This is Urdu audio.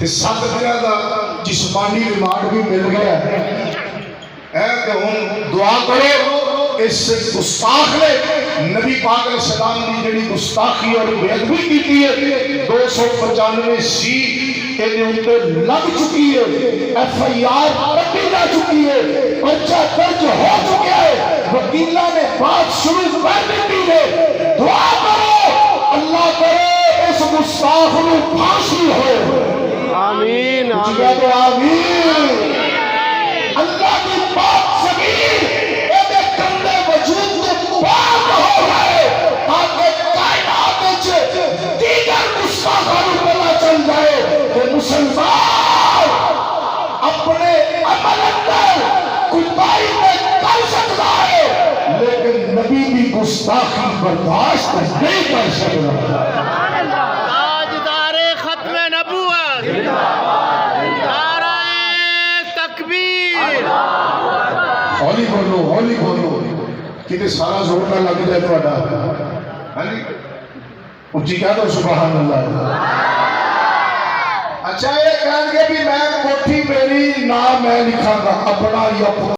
تے 7 دنوں دا جسمانی ریمانڈ بھی مل گیا ہے کہ ہن دعا کرو اس گستاخ نے نبی پاک علیہ السلام کی جڑی گستاخی اور بے ادبی کی ہے 295 سی کے اوپر لگ چکی ہے، ایف آئی آر کٹی جا چکی ہے، پرچہ درج ہو چکا ہے، وکیلاں نے بات شروع کر دی ہے۔ دعا کرو اللہ کرے اس گستاخ نو پھانسی ہو۔ آمین آمین آمین۔ اللہ کی پاک زمین اے کندے وجود کو پاک ہو رہے تاکہ کائنات وچ دیگر گستاخاں نو پتہ چل جائے کہ مسلمان اپنے عمل اندر کوتاہی میں کر سکتا ہے لیکن نبی کی گستاخی برداشت نہیں کر سکتا۔ تاجدار ختم نبوت، نعرہ تکبیر، ہولی بولو کتے سارا زور نہ لگ جائے تھوڑا، ہاں جی اچھی کہہ دو سبحان اللہ۔ اچھا یہ کہیں گے بھی میں کوٹھی میری نہ میں لکھاں گا اپنا یا